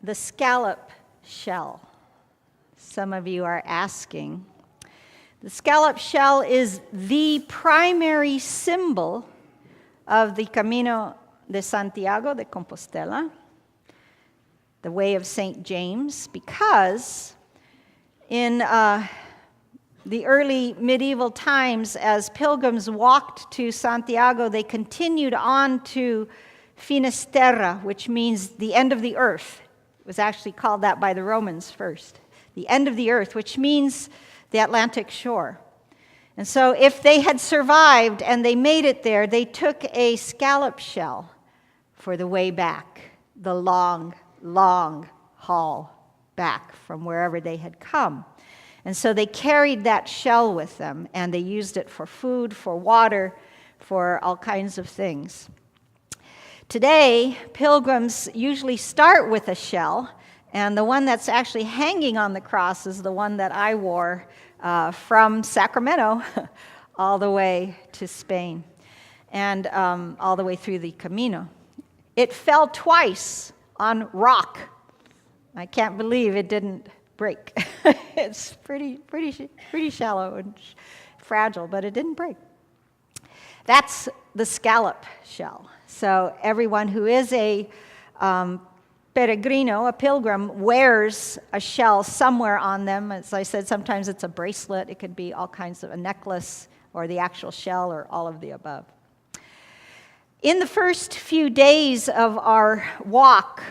the scallop shell. Some of you are asking. The scallop shell is the primary symbol of the Camino de Santiago de Compostela, the way of St. James, because in the early medieval times, as pilgrims walked to Santiago, they continued on to Finisterre, which means the end of the earth. It was actually called that by the Romans first. The end of the earth, which means the Atlantic shore. And so if they had survived and they made it there, they took a scallop shell for the way back, the long, long haul back from wherever they had come. And so they carried that shell with them, and they used it for food, for water, for all kinds of things. Today, pilgrims usually start with a shell, and the one that's actually hanging on the cross is the one that I wore from Sacramento all the way to Spain, and all the way through the Camino. It fell twice on rock. I can't believe it didn't break. It's pretty shallow and fragile, but it didn't break. That's the scallop shell. So everyone who is a peregrino, a pilgrim, wears a shell somewhere on them. As I said, sometimes it's a bracelet. It could be all kinds of a necklace or the actual shell or all of the above. In the first few days of our walk,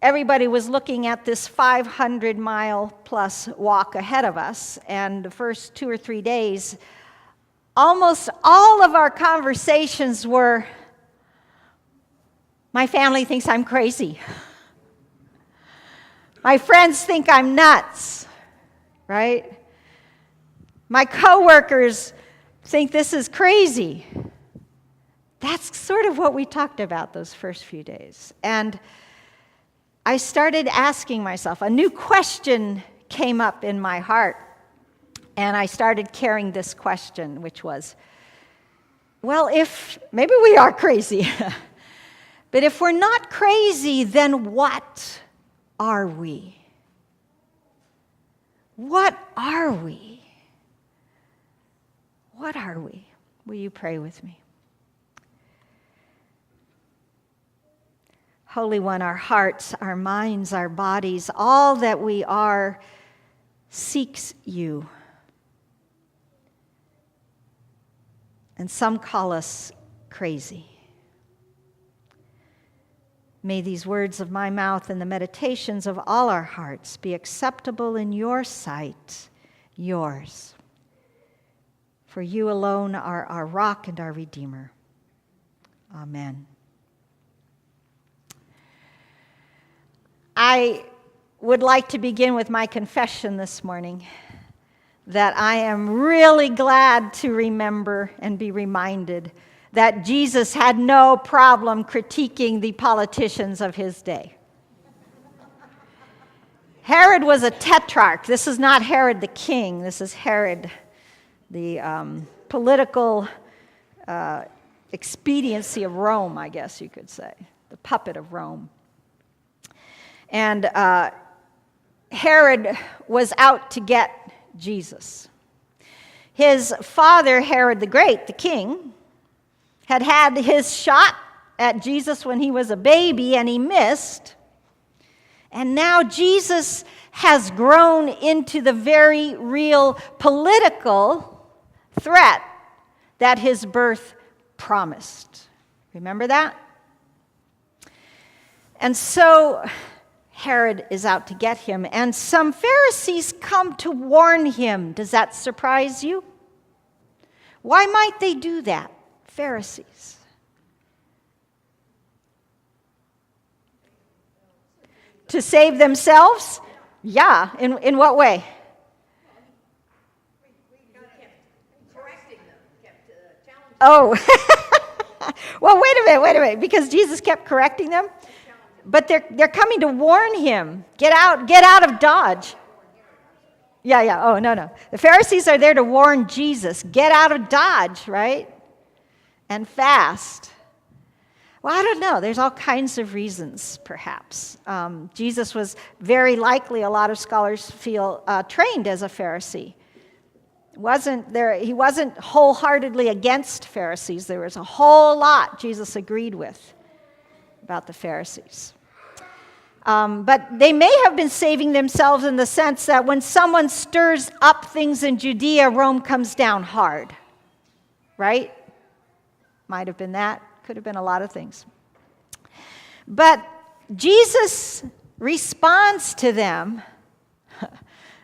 everybody was looking at this 500-mile-plus walk ahead of us, and the first 2 or 3 days, almost all of our conversations were, my family thinks I'm crazy. My friends think I'm nuts, right? My coworkers think this is crazy. That's sort of what we talked about those first few days. And I started asking myself, a new question came up in my heart, and I started carrying this question, which was, well, if maybe we are crazy, but if we're not crazy, then what are we? What are we? What are we? Will you pray with me? Holy One, our hearts, our minds, our bodies, all that we are seeks you. And some call us crazy. May these words of my mouth and the meditations of all our hearts be acceptable in your sight, yours. For you alone are our rock and our Redeemer. Amen. I would like to begin with my confession this morning that I am really glad to remember and be reminded that Jesus had no problem critiquing the politicians of his day. Herod was a tetrarch. This is not Herod the king. This is Herod, the political expediency of Rome, I guess you could say, the puppet of Rome. And Herod was out to get Jesus. His father, Herod the Great, the king, had his shot at Jesus when he was a baby, and he missed. And now Jesus has grown into the very real political threat that his birth promised. Remember that? And so Herod is out to get him, and some Pharisees come to warn him. Does that surprise you? Why might they do that, Pharisees? To save themselves? Yeah. In what way? Oh. Well, wait a minute, because Jesus kept correcting them. But they're coming to warn him. Get out of Dodge. Yeah. Oh, no. The Pharisees are there to warn Jesus. Get out of Dodge, right? And fast. Well, I don't know. There's all kinds of reasons, perhaps. Jesus was very likely, a lot of scholars feel, trained as a Pharisee. He wasn't wholeheartedly against Pharisees. There was a whole lot Jesus agreed with about the Pharisees. But they may have been saving themselves in the sense that when someone stirs up things in Judea, Rome comes down hard. Right? Might have been that. Could have been a lot of things. But Jesus responds to them,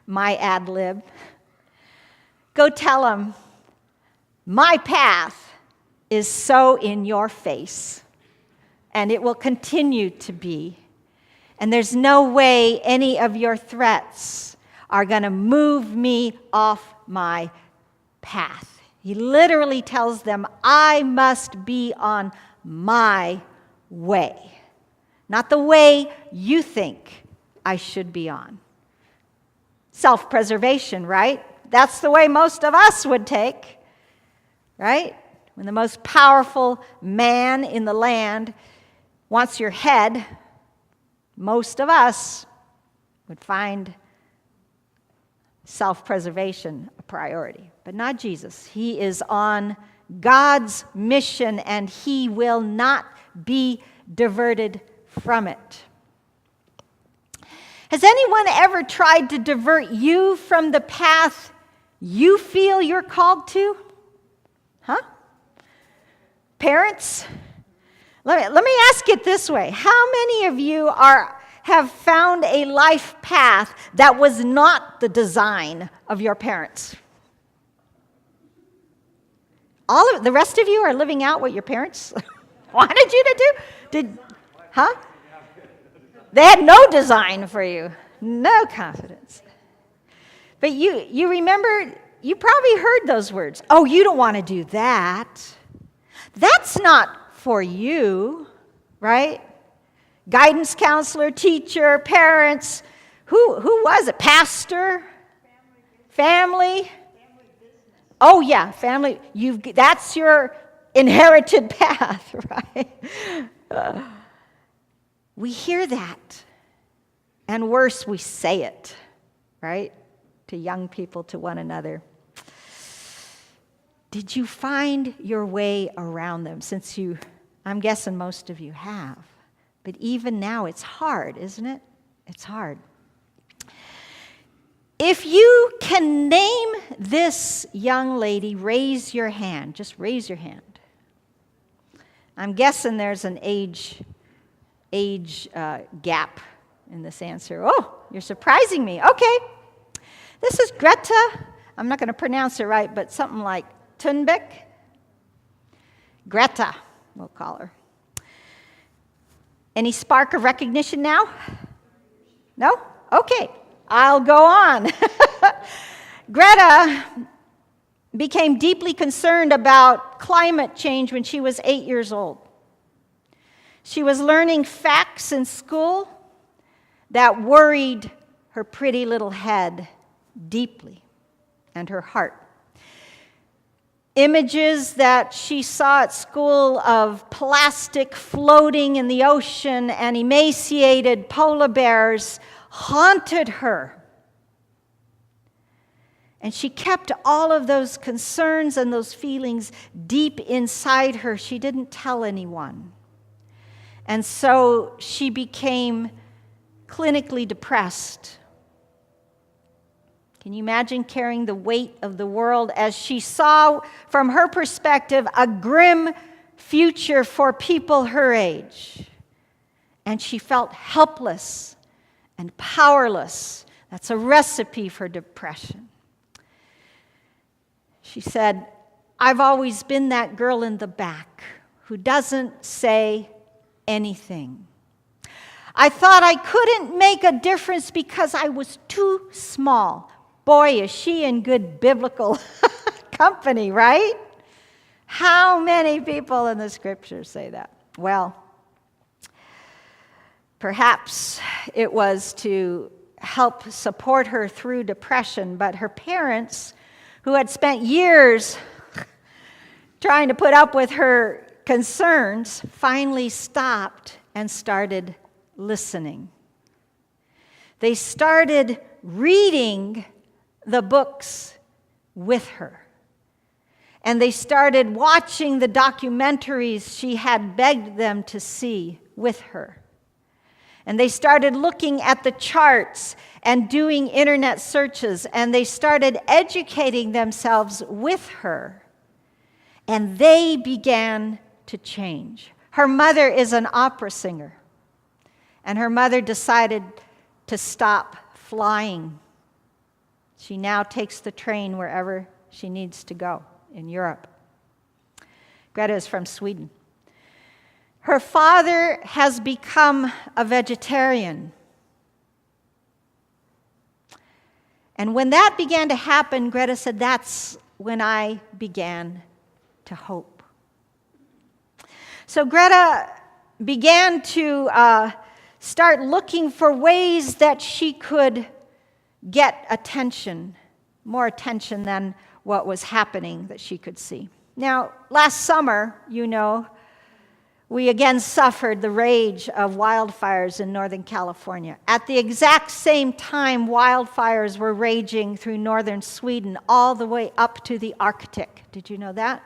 my ad lib, go tell them, my path is so in your face, and it will continue to be. And there's no way any of your threats are going to move me off my path. He literally tells them, I must be on my way, not the way you think I should be on. Self-preservation, right? That's the way most of us would take, right? When the most powerful man in the land wants your head, most of us would find self-preservation a priority, but not Jesus. He is on God's mission, and he will not be diverted from it. Has anyone ever tried to divert you from the path you feel you're called to? Huh? Parents? Let me ask it this way. How many of you have found a life path that was not the design of your parents? The rest of you are living out what your parents wanted you to do? Huh? They had no design for you, no confidence. But you remember, you probably heard those words. Oh, you don't want to do that. That's not for you, right? Guidance counselor, teacher, parents. Who was it? Pastor? Family? Oh yeah, family. That's your inherited path, right? We hear that, and worse, we say it, right? To young people, to one another. Did you find your way around them? I'm guessing most of you have. But even now, it's hard, isn't it? It's hard. If you can name this young lady, raise your hand. Just raise your hand. I'm guessing there's an age gap in this answer. Oh, you're surprising me. Okay. This is Greta. I'm not going to pronounce it right, but something like Thunberg. Greta, we'll call her. Any spark of recognition now? No? Okay. I'll go on. Greta became deeply concerned about climate change when she was 8 years old. She was learning facts in school that worried her pretty little head deeply, and her heart. Images that she saw at school of plastic floating in the ocean and emaciated polar bears haunted her. And she kept all of those concerns and those feelings deep inside her. She didn't tell anyone. And so she became clinically depressed. Can you imagine carrying the weight of the world as she saw, from her perspective, a grim future for people her age? And she felt helpless and powerless. That's a recipe for depression. She said, I've always been that girl in the back who doesn't say anything. I thought I couldn't make a difference because I was too small. Boy, is she in good biblical company, right? How many people in the scriptures say that? Well, perhaps it was to help support her through depression, but her parents, who had spent years trying to put up with her concerns finally stopped and started listening. They started reading the books with her. And they started watching the documentaries she had begged them to see with her. And they started looking at the charts and doing internet searches. And they started educating themselves with her. And they began to change. Her mother is an opera singer. And her mother decided to stop flying. She now takes the train wherever she needs to go in Europe. Greta is from Sweden. Her father has become a vegetarian. And when that began to happen, Greta said, that's when I began to hope. So Greta began to start looking for ways that she could get attention, more attention than what was happening that she could see. Now, last summer, we again suffered the rage of wildfires in Northern California. At the exact same time, wildfires were raging through northern Sweden all the way up to the Arctic. Did you know that?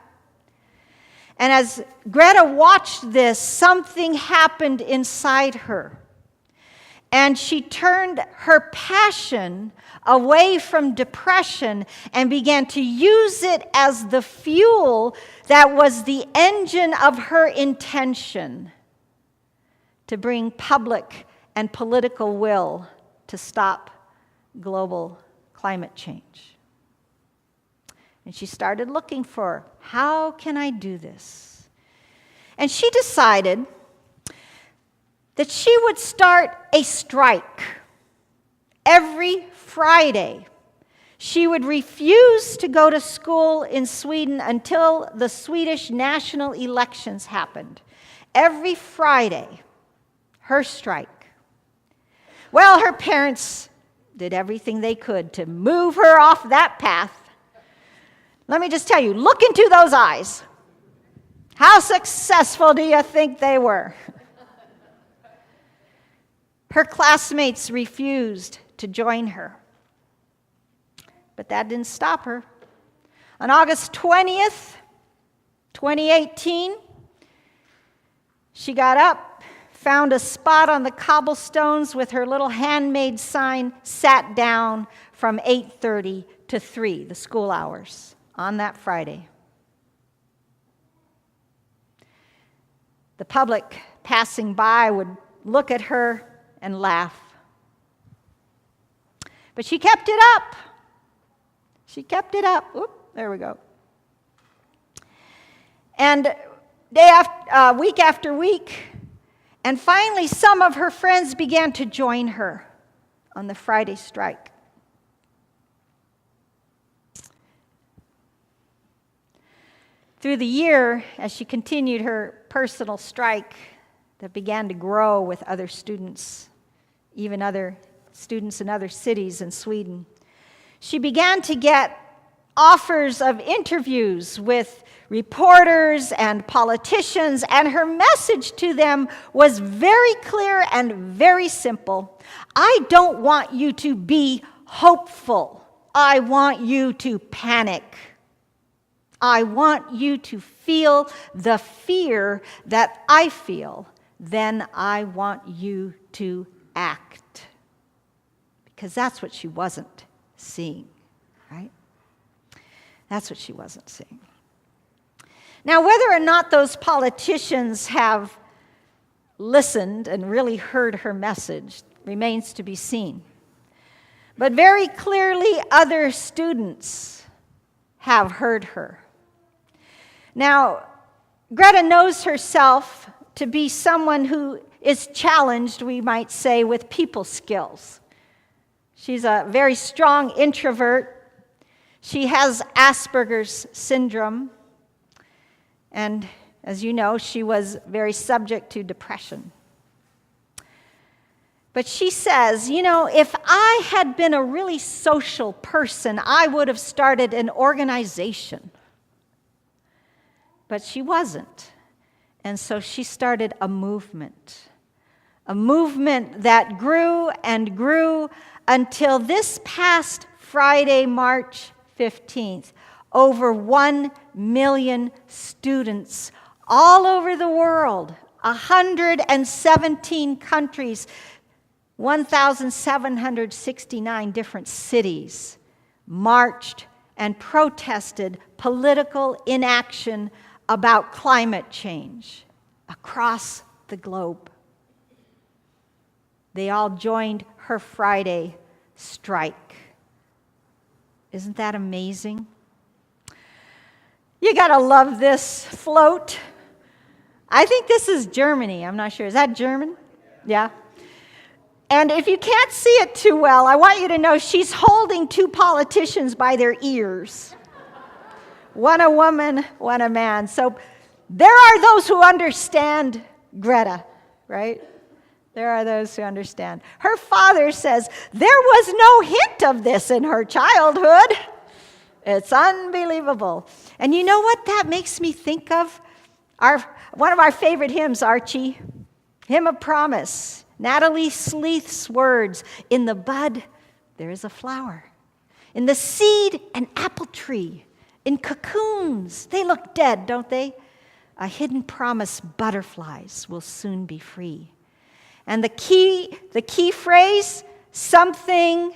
And as Greta watched this, something happened inside her. And she turned her passion away from depression and began to use it as the fuel that was the engine of her intention to bring public and political will to stop global climate change. And she started looking for, how can I do this? And she decided that she would start a strike. Every Friday, she would refuse to go to school in Sweden until the Swedish national elections happened. Every Friday, her strike. Well, her parents did everything they could to move her off that path. Let me just tell you, look into those eyes. How successful do you think they were? Her classmates refused to join her. But that didn't stop her. On August 20th, 2018, she got up, found a spot on the cobblestones with her little handmade sign, sat down from 8:30 to 3, the school hours, on that Friday. The public passing by would look at her and laugh. But she kept it up. She kept it up. Oop, there we go. And week after week, and finally some of her friends began to join her on the Friday strike. Through the year, as she continued her personal strike that began to grow with other students, even other students in other cities in Sweden, she began to get offers of interviews with reporters and politicians, and her message to them was very clear and very simple. I don't want you to be hopeful. I want you to panic. I want you to feel the fear that I feel. Then I want you to act. Because that's what she wasn't seeing, right? That's what she wasn't seeing. Now, whether or not those politicians have listened and really heard her message remains to be seen. But very clearly, other students have heard her. Now, Greta knows herself to be someone who is challenged, we might say, with people skills. She's a very strong introvert. She has Asperger's syndrome. And as you know, she was very subject to depression. But she says, if I had been a really social person, I would have started an organization. But she wasn't. And so she started a movement that grew and grew until this past Friday, March 15th, over 1 million students all over the world, 117 countries, 1,769 different cities, marched and protested political inaction about climate change across the globe. They all joined her Friday strike. Isn't that amazing? You gotta love this float. I think this is Germany. I'm not sure. Is that German? Yeah. And if you can't see it too well, I want you to know she's holding two politicians by their ears. One a woman, one a man. So there are those who understand Greta, right? There are those who understand. Her father says, there was no hint of this in her childhood. It's unbelievable. And you know what that makes me think of? One of our favorite hymns, Archie, Hymn of Promise. Natalie Sleeth's words, in the bud, there is a flower. In the seed, an apple tree. In cocoons, they look dead, don't they? A hidden promise, butterflies will soon be free. And the key phrase, something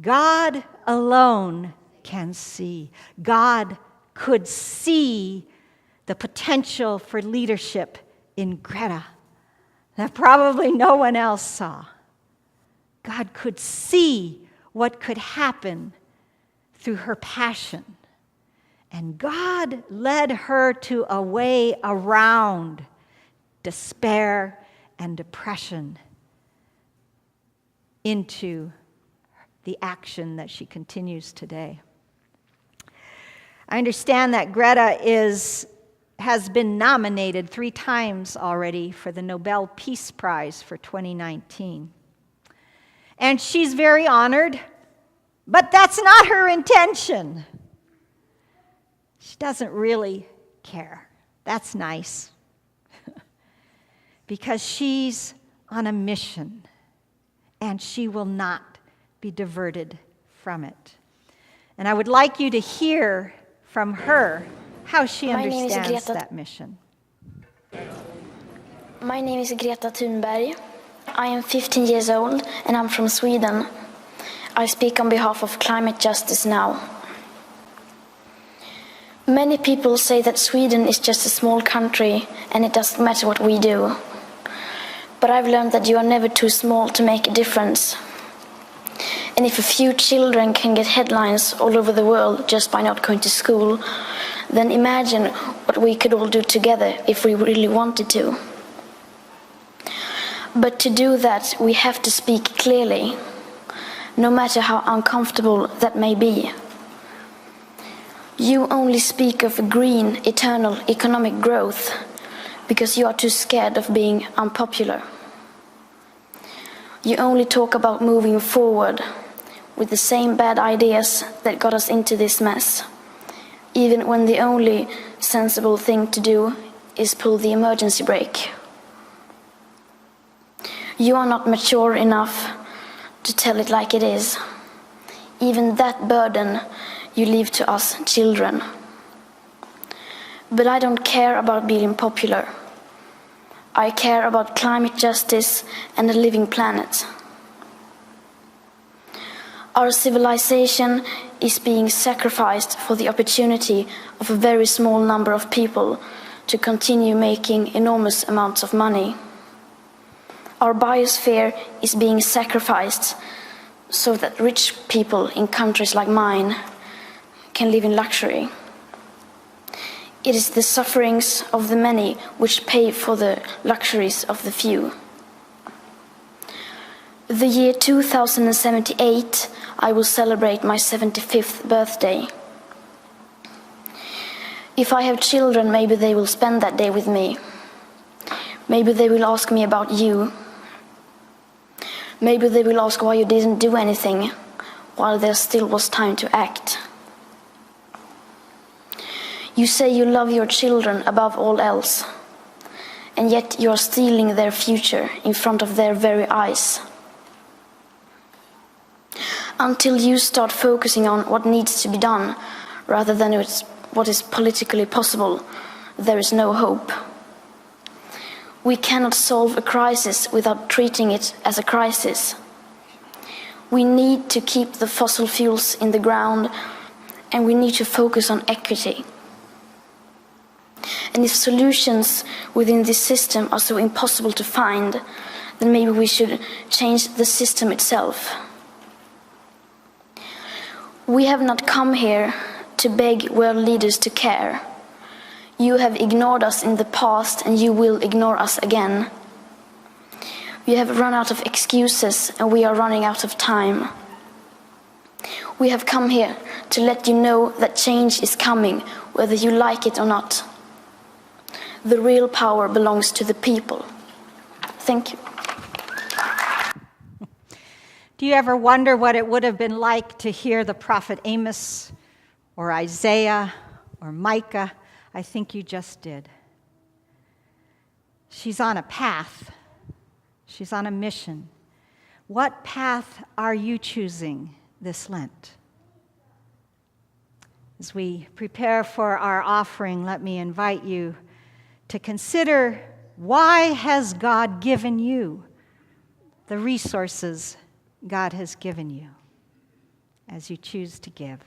God alone can see. God could see the potential for leadership in Greta that probably no one else saw. God could see what could happen through her passion. And God led her to a way around despair and depression into the action that she continues today. I understand that Greta has been nominated 3 times already for the Nobel Peace Prize for 2019. And she's very honored, but that's not her intention. She doesn't really care. That's nice. Because she's on a mission, and she will not be diverted from it. And I would like you to hear from her how she understands that mission. My name is Greta Thunberg. I am 15 years old, and I'm from Sweden. I speak on behalf of climate justice now. Many people say that Sweden is just a small country, and it doesn't matter what we do. But I've learned that you are never too small to make a difference. And if a few children can get headlines all over the world just by not going to school, then imagine what we could all do together if we really wanted to. But to do that, we have to speak clearly, no matter how uncomfortable that may be. You only speak of green, eternal economic growth because you are too scared of being unpopular. You only talk about moving forward with the same bad ideas that got us into this mess, even when the only sensible thing to do is pull the emergency brake. You are not mature enough to tell it like it is. Even that burden you leave to us children. But I don't care about being popular. I care about climate justice and a living planet. Our civilization is being sacrificed for the opportunity of a very small number of people to continue making enormous amounts of money. Our biosphere is being sacrificed so that rich people in countries like mine can live in luxury. It is the sufferings of the many which pay for the luxuries of the few. The year 2078, I will celebrate my 75th birthday. If I have children, maybe they will spend that day with me. Maybe they will ask me about you. Maybe they will ask why you didn't do anything while there still was time to act. You say you love your children above all else. and yet you are stealing their future in front of their very eyes. Until you start focusing on what needs to be done, rather than what is politically possible, there is no hope. We cannot solve a crisis without treating it as a crisis. We need to keep the fossil fuels in the ground, and we need to focus on equity. And if solutions within this system are so impossible to find, then maybe we should change the system itself. We have not come here to beg world leaders to care. You have ignored us in the past, and you will ignore us again. We have run out of excuses, and we are running out of time. We have come here to let you know that change is coming, whether you like it or not. The real power belongs to the people. Thank you. Do you ever wonder what it would have been like to hear the prophet Amos or Isaiah or Micah? I think you just did. She's on a path. She's on a mission. What path are you choosing this Lent? As we prepare for our offering, let me invite you to consider, why has God given you the resources God has given you as you choose to give?